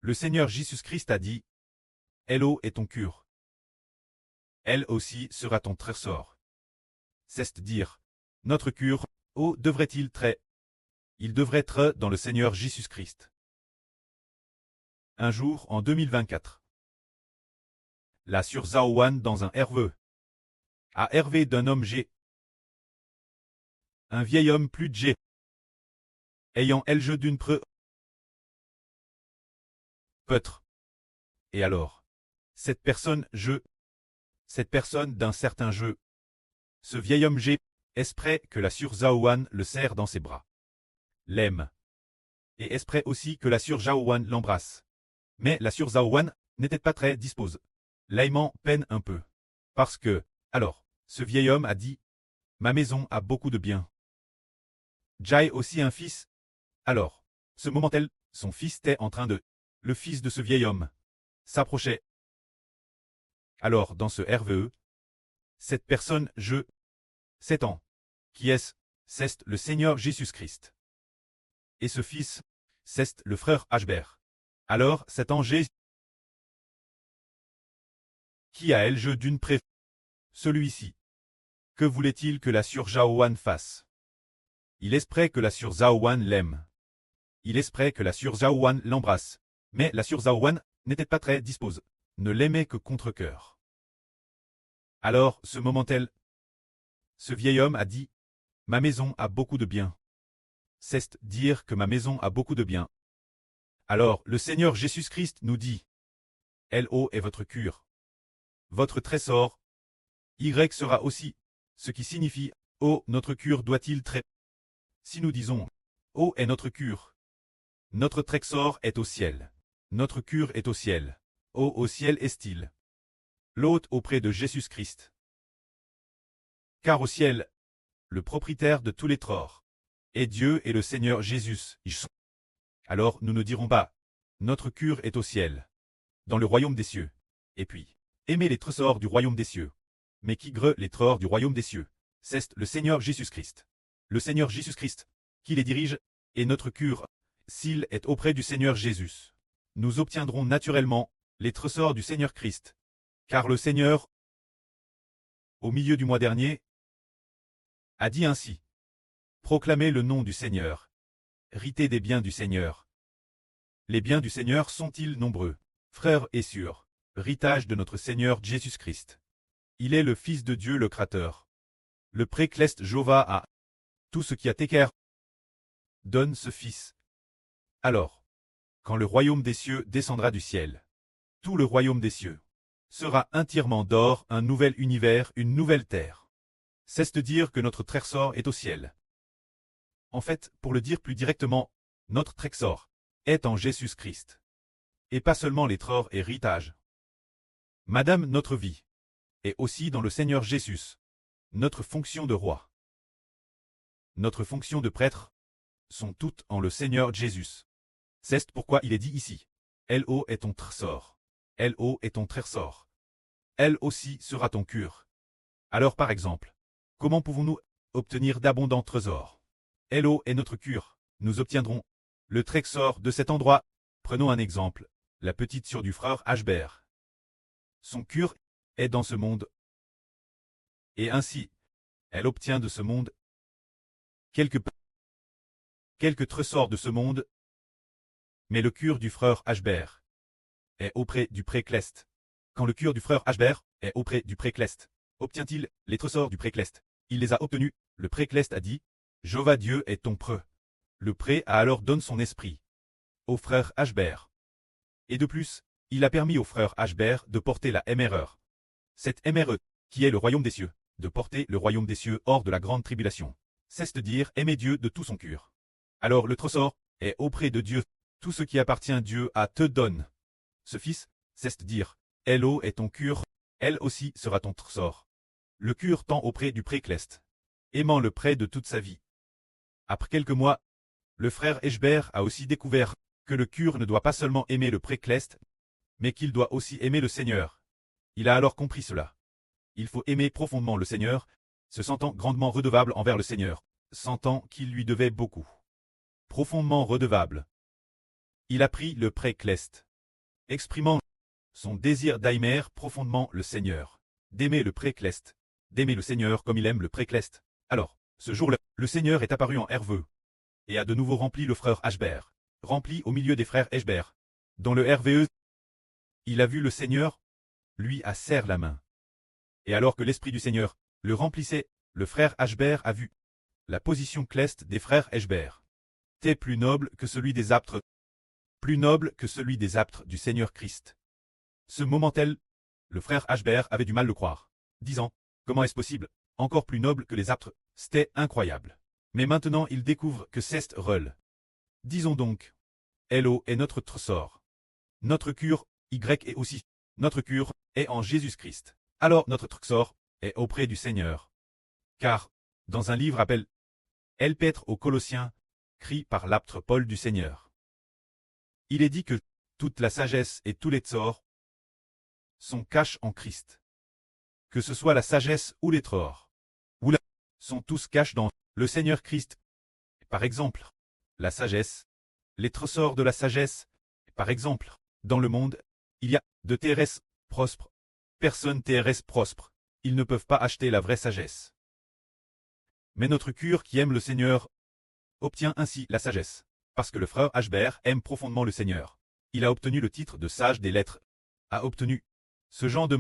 Le Seigneur Jésus-Christ a dit, Hello est ton cure. Elle aussi sera ton trésor. C'est-à-dire, notre cure, devrait-il très. Il devrait être dans le Seigneur Jésus-Christ. Un jour en 2024. La sur Zaowan dans un RV. À Hervé d'un homme G. Un vieil homme plus de G. Ayant elle jeu d'une Peut-être. Et alors? Cette personne d'un certain jeu. Ce vieil homme G, est prêt que la sur Zaowan le serre dans ses bras. L'aime. Et est prêt aussi que la sur Zaowan l'embrasse. Mais la sur Zaowan n'était pas très dispose. L'aimant peine un peu. Parce que, alors, ce vieil homme a dit, ma maison a beaucoup de biens. Jai aussi un fils. Alors, ce moment-là, son fils était en train de. Le fils de ce vieil homme s'approchait. Alors, dans ce RVE, cette personne, c'est en. Qui est-ce? C'est le Seigneur Jésus-Christ. Et ce fils, c'est le frère Ashbert. Alors, cet ange qui a elle jeu d'une celui-ci. Que voulait-il que la sur Zaowan fasse? Il espérait que la sur Zaowan l'aime. Il espérait que la sur Zaowan l'embrasse. Mais la sur Zaowan n'était pas très dispose. Ne l'aimait que contre cœur. Alors, ce moment-là, ce vieil homme a dit, ma maison a beaucoup de biens. C'est dire que ma maison a beaucoup de biens. Alors, le Seigneur Jésus-Christ nous dit, L.O. est votre cure. Votre trésor. Y sera aussi. Ce qui signifie, notre cure doit-il très. Si nous disons, est notre cure. Notre trésor est au ciel. Notre cure est au ciel. Au ciel est-il. L'hôte auprès de Jésus-Christ. Car au ciel, le propriétaire de tous les trésors, est Dieu et le Seigneur Jésus. Alors nous ne dirons pas, notre cure est au ciel, dans le royaume des cieux. Et puis, aimez les trésors du royaume des cieux. Mais qui greu les trésors du royaume des cieux? C'est le Seigneur Jésus-Christ. Le Seigneur Jésus-Christ, qui les dirige, et notre cure, s'il est auprès du Seigneur Jésus. Nous obtiendrons naturellement les trésors du Seigneur Christ. Car le Seigneur, au milieu du mois dernier, a dit ainsi. Proclamez le nom du Seigneur. Ritez des biens du Seigneur. Les biens du Seigneur sont-ils nombreux, frères et sœurs, héritage de notre Seigneur Jésus-Christ. Il est le Fils de Dieu le Créateur. Le précleste Jéhovah a tout ce qui a Téker donne ce Fils. Alors, quand le royaume des cieux descendra du ciel, tout le royaume des cieux sera entièrement d'or, un nouvel univers, une nouvelle terre. C'est de dire que notre trésor est au ciel. En fait, pour le dire plus directement, notre trésor est en Jésus-Christ. Et pas seulement les trésors et héritages. Madame, notre vie est aussi dans le Seigneur Jésus. Notre fonction de roi, notre fonction de prêtre, sont toutes en le Seigneur Jésus. C'est pourquoi il est dit ici. L.O. est ton trésor. L.O. est ton trésor. Elle aussi sera ton cure. Alors par exemple, comment pouvons-nous obtenir d'abondants trésors? L.O. est notre cure. Nous obtiendrons le trésor de cet endroit. Prenons un exemple, la petite sœur du frère Ashbert. Son cure est dans ce monde. Et ainsi, elle obtient de ce monde quelques trésors de ce monde. Mais le cure du frère Ashbert est auprès du précleste. Quand le cure du frère Ashbert est auprès du précleste, obtient-il les trésors du précleste? Il les a obtenus. Le précleste a dit, Jéhovah Dieu est ton preux. Le pré a alors donné son esprit au frère Ashbert. Et de plus, il a permis au frère Ashbert de porter la MRE. Cette MRE, qui est le royaume des cieux, de porter le royaume des cieux hors de la grande tribulation. C'est de dire aimer Dieu de tout son cœur. Alors le trésor est auprès de Dieu. Tout ce qui appartient à Dieu à te donne. Ce fils, c'est de dire, L.O. est ton cure, elle aussi sera ton trésor. Le cure tend auprès du précleste, aimant le prêt de toute sa vie. Après quelques mois, le frère Ashbert a aussi découvert que le cure ne doit pas seulement aimer le précleste, mais qu'il doit aussi aimer le Seigneur. Il a alors compris cela. Il faut aimer profondément le Seigneur, se sentant grandement redevable envers le Seigneur, sentant qu'il lui devait beaucoup. Profondément redevable. Il a pris le précleste. exprimant son désir d'aimer profondément le Seigneur, d'aimer le précleste, d'aimer le Seigneur comme il aime le précleste. Alors, ce jour-là, le Seigneur est apparu en Herveux, et a de nouveau rempli le frère Ashbert, rempli au milieu des frères Ashbert. Dans le RVE, il a vu le Seigneur, lui a serré la main. Et alors que l'Esprit du Seigneur le remplissait, le frère Ashbert a vu la position cleste des frères Ashbert. T'es plus noble que celui des aptres, plus noble que celui des aptres du Seigneur Christ. Ce moment-là, le frère Ashbert avait du mal à le croire, disant, comment est-ce possible, encore plus noble que les aptres, c'était incroyable. Mais maintenant il découvre que c'est reul. Disons donc, Hello est notre trésor. Notre cure, Y est aussi, notre cure, est en Jésus-Christ. Alors notre trésor est auprès du Seigneur. Car, dans un livre appelé Elpêtre aux Colossiens, crie par l'apôtre Paul du Seigneur. Il est dit que toute la sagesse et tous les trésors sont cachés en Christ. Que ce soit la sagesse ou les trésors, sont tous cachés dans le Seigneur Christ. Par exemple, la sagesse, les trésors de la sagesse. Par exemple, dans le monde, il y a de TRS prospres. Personne TRS prospre. Ils ne peuvent pas acheter la vraie sagesse. Mais notre cure qui aime le Seigneur obtient ainsi la sagesse. Parce que le frère Ashbert aime profondément le Seigneur. Il a obtenu le titre de sage des lettres. A obtenu ce genre de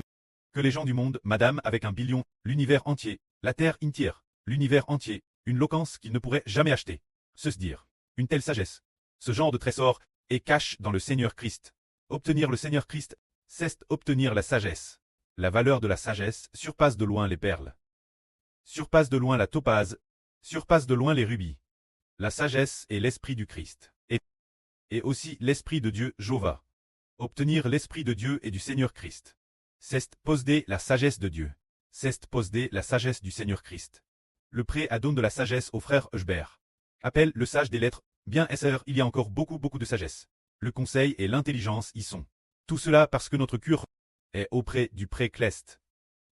que les gens du monde, madame avec un billion, l'univers entier, la terre entière, l'univers entier, une loquence qu'ils ne pourraient jamais acheter. Se dire, une telle sagesse. Ce genre de trésor est caché dans le Seigneur Christ. Obtenir le Seigneur Christ, c'est obtenir la sagesse. La valeur de la sagesse surpasse de loin les perles. Surpasse de loin la topaze, surpasse de loin les rubis. La sagesse est l'esprit du Christ. Et aussi l'esprit de Dieu, Jéhovah. Obtenir l'esprit de Dieu et du Seigneur Christ. C'est posséder la sagesse de Dieu. C'est posséder la sagesse du Seigneur Christ. Le pré adonne de la sagesse au frère Ashbert. Appelle le sage des lettres. Bien SR, il y a encore beaucoup de sagesse. Le conseil et l'intelligence y sont. Tout cela parce que notre cure est auprès du précleste.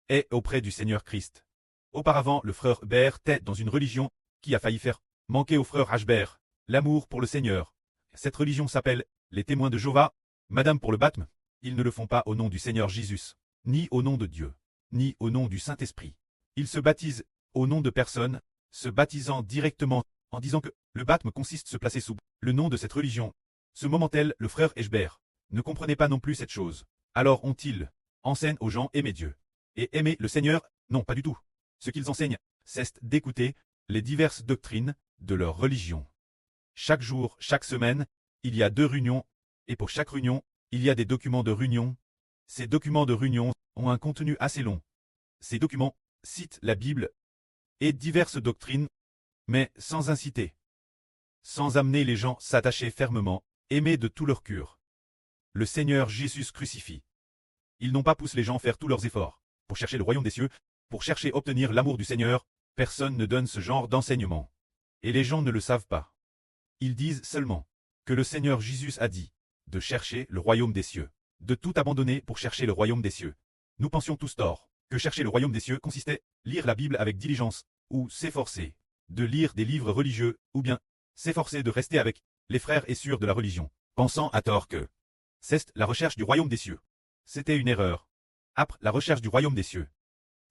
Est auprès du Seigneur Christ. Auparavant, le frère Hubert était dans une religion qui a failli faire manquer au frère Ashbert l'amour pour le Seigneur. Cette religion s'appelle les témoins de Jéhovah. Madame pour le baptême, ils ne le font pas au nom du Seigneur Jésus, ni au nom de Dieu, ni au nom du Saint-Esprit. Ils se baptisent au nom de personnes, se baptisant directement en disant que le baptême consiste à se placer sous le nom de cette religion. Ce moment-là, le frère Ashbert ne comprenait pas non plus cette chose. Alors ont-ils enseignent aux gens aimer Dieu et aimer le Seigneur? Non, pas du tout. Ce qu'ils enseignent, c'est d'écouter les diverses doctrines de leur religion. Chaque jour, chaque semaine, il y a 2 réunions, et pour chaque réunion, il y a des documents de réunion. Ces documents de réunion ont un contenu assez long. Ces documents citent la Bible et diverses doctrines, mais sans inciter, sans amener les gens s'attacher fermement, aimer de tout leur cœur le Seigneur Jésus crucifié. Ils n'ont pas poussé les gens à faire tous leurs efforts pour chercher le royaume des cieux, pour chercher à obtenir l'amour du Seigneur. Personne ne donne ce genre d'enseignement. Et les gens ne le savent pas. Ils disent seulement que le Seigneur Jésus a dit de chercher le royaume des cieux, de tout abandonner pour chercher le royaume des cieux. Nous pensions tous tort que chercher le royaume des cieux consistait à lire la Bible avec diligence, ou s'efforcer de lire des livres religieux, ou bien s'efforcer de rester avec les frères et sœurs de la religion, pensant à tort que c'est la recherche du royaume des cieux. C'était une erreur. Après la recherche du royaume des cieux.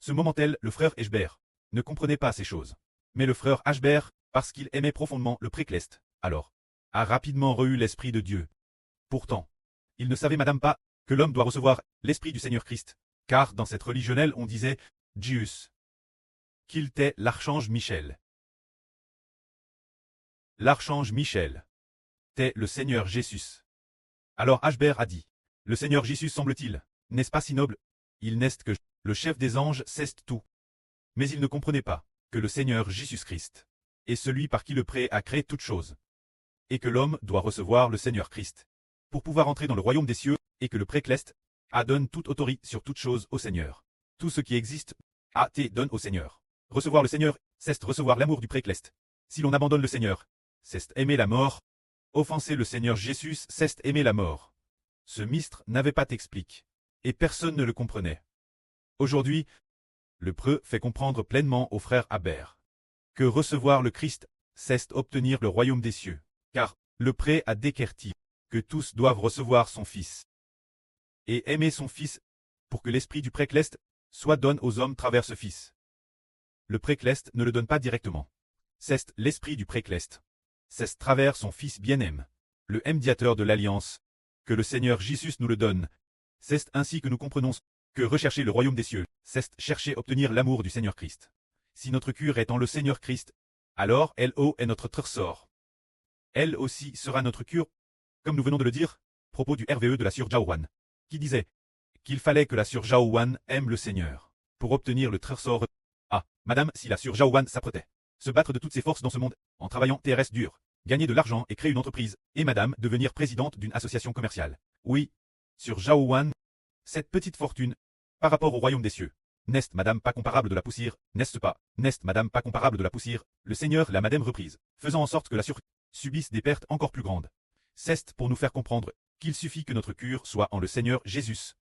Ce moment-là, le frère Ashbert ne comprenait pas ces choses. Mais le frère Ashbert, parce qu'il aimait profondément le précleste, alors, a rapidement reçu l'Esprit de Dieu. Pourtant, il ne savait madame pas que l'homme doit recevoir l'Esprit du Seigneur Christ, car dans cette religionnelle on disait Jésus, qu'il était l'archange Michel. L'archange Michel était le Seigneur Jésus. Alors Ashbert a dit, le Seigneur Jésus semble-t-il, n'est-ce pas si noble? Il n'est que le chef des anges, c'est tout. Mais il ne comprenait pas que le Seigneur Jésus-Christ est celui par qui le pré a créé toutes choses, et que l'homme doit recevoir le Seigneur Christ pour pouvoir entrer dans le royaume des cieux, et que le précleste a donne toute autorité sur toutes choses au Seigneur. Tout ce qui existe a été donné au Seigneur. Recevoir le Seigneur, c'est recevoir l'amour du précleste. Si l'on abandonne le Seigneur, c'est aimer la mort. Offenser le Seigneur Jésus, c'est aimer la mort. Ce mystre n'avait pas d'explique, et personne ne le comprenait. Aujourd'hui, le preux fait comprendre pleinement au frère Hubert que recevoir le Christ, c'est obtenir le royaume des cieux, car le pré a déquerti que tous doivent recevoir son Fils. et aimer son Fils, pour que l'esprit du précleste soit donné aux hommes travers ce Fils. Le précleste ne le donne pas directement. C'est l'esprit du précleste. C'est travers son Fils bien-aimé, le médiateur de l'alliance, que le Seigneur Jésus nous le donne. C'est ainsi que nous comprenons que rechercher le royaume des cieux, c'est chercher à obtenir l'amour du Seigneur Christ. Si notre cure est en le Seigneur Christ, alors elle est notre trésor. Elle aussi sera notre cure, comme nous venons de le dire, propos du RVE de la Sœur Jaowan, qui disait qu'il fallait que la Sœur Jaowan aime le Seigneur, pour obtenir le trésor. Ah, madame, si la Sœur Jaowan s'apprêtait, se battre de toutes ses forces dans ce monde, en travaillant TRS dur, gagner de l'argent et créer une entreprise, et madame devenir présidente d'une association commerciale. Oui, Sœur Jaowan, cette petite fortune, par rapport au royaume des cieux, n'est-ce madame pas comparable de la poussière, n'est-ce pas, n'est-ce madame pas comparable de la poussière, le Seigneur la madame reprise, faisant en sorte que la Sœur subisse des pertes encore plus grandes. C'est pour nous faire comprendre qu'il suffit que notre cure soit en le Seigneur Jésus.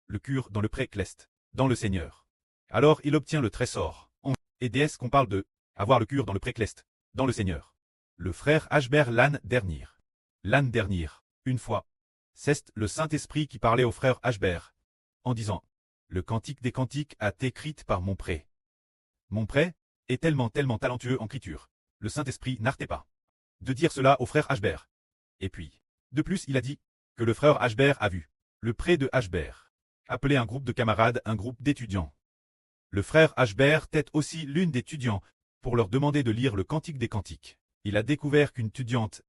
Le cure dans le précleste, dans le Seigneur. Alors il obtient le trésor. Et dès qu'on parle de avoir le cure dans le précleste, dans le Seigneur. Le frère Ashbert l'an dernier. L'an dernier, une fois. C'est le Saint-Esprit qui parlait au frère Ashbert, en disant, le cantique des cantiques a été écrit par mon pré. Mon pré est tellement talentueux en écriture. Le Saint-Esprit n'arrêtait pas de dire cela au frère Ashbert. Et puis, de plus il a dit que le frère Ashbert a vu le pré de Ashbert appeler un groupe de camarades, un groupe d'étudiants. Le frère Ashbert était aussi l'une des étudiants pour leur demander de lire le cantique des cantiques. Il a découvert qu'une étudiante,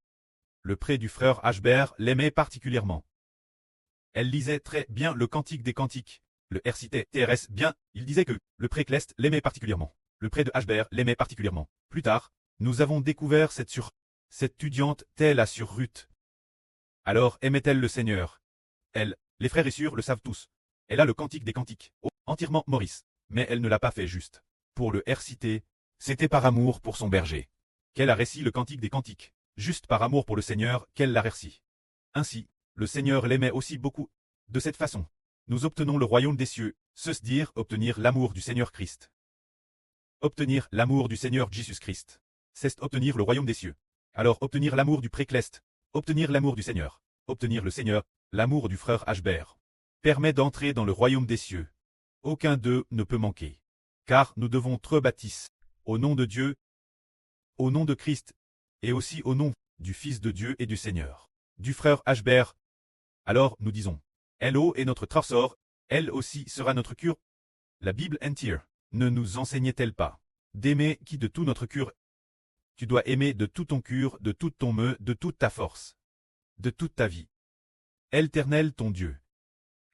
le pré du frère Ashbert, l'aimait particulièrement. Elle lisait très bien le cantique des cantiques. Le récitait TRS bien, il disait que le précleste l'aimait particulièrement. Le pré de Ashbert l'aimait particulièrement. Plus tard, nous avons découvert cette étudiante telle la Sœur Ruth. Alors aimait-elle le Seigneur? Elle, les frères et sœurs le savent tous. Elle a le cantique des cantiques, entièrement Maurice, mais elle ne l'a pas fait juste. Pour le réciter, c'était par amour pour son berger qu'elle a réci le cantique des cantiques, juste par amour pour le Seigneur qu'elle l'a réci. Ainsi, le Seigneur l'aimait aussi beaucoup. De cette façon, nous obtenons le royaume des cieux, dire obtenir l'amour du Seigneur Christ. Obtenir l'amour du Seigneur Jésus-Christ, c'est obtenir le royaume des cieux. Alors obtenir l'amour du précleste, obtenir l'amour du Seigneur, obtenir le Seigneur, l'amour du frère Ashbert, permet d'entrer dans le royaume des cieux. Aucun d'eux ne peut manquer. Car nous devons te baptiser, au nom de Dieu, au nom de Christ, et aussi au nom du Fils de Dieu et du Seigneur, du frère Ashbert. Alors nous disons, elle est notre trésor, elle aussi sera notre cure. La Bible entière ne nous enseignait-elle pas d'aimer qui de tout notre cure? Tu dois aimer de tout ton cœur, de tout ton meu, de toute ta force, de toute ta vie. Éternel ton Dieu.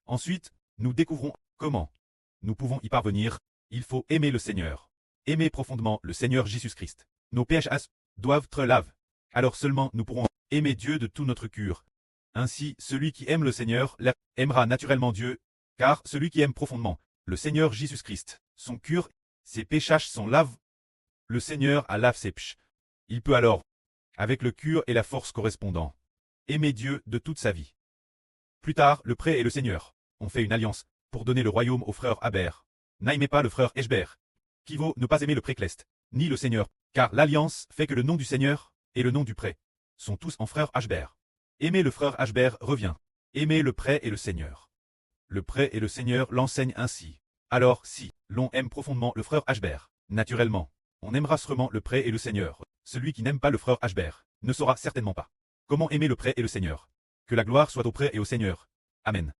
Ensuite, nous découvrons comment nous pouvons y parvenir. Il faut aimer le Seigneur. Aimer profondément le Seigneur Jésus-Christ. Nos péchés doivent être lavés. Alors seulement nous pourrons aimer Dieu de tout notre cœur. Ainsi, celui qui aime le Seigneur aimera naturellement Dieu, car celui qui aime profondément le Seigneur Jésus-Christ, son cœur, ses péchés sont lavés. Le Seigneur a lavé ses péchés. Il peut alors, avec le cœur et la force correspondant, aimer Dieu de toute sa vie. Plus tard, le pré et le Seigneur ont fait une alliance pour donner le royaume au frère Abert. N'aimez pas le frère Ashbert, qui vaut ne pas aimer le précleste, ni le Seigneur, car l'alliance fait que le nom du Seigneur et le nom du pré sont tous en frère Ashbert. Aimer le frère Ashbert revient. Aimer le pré et le Seigneur. Le pré et le Seigneur l'enseignent ainsi. Alors si l'on aime profondément le frère Ashbert, naturellement, on aimera sûrement le pré et le Seigneur. Celui qui n'aime pas le frère Ashbert ne saura certainement pas comment aimer le pré et le Seigneur. Que la gloire soit au pré et au Seigneur. Amen.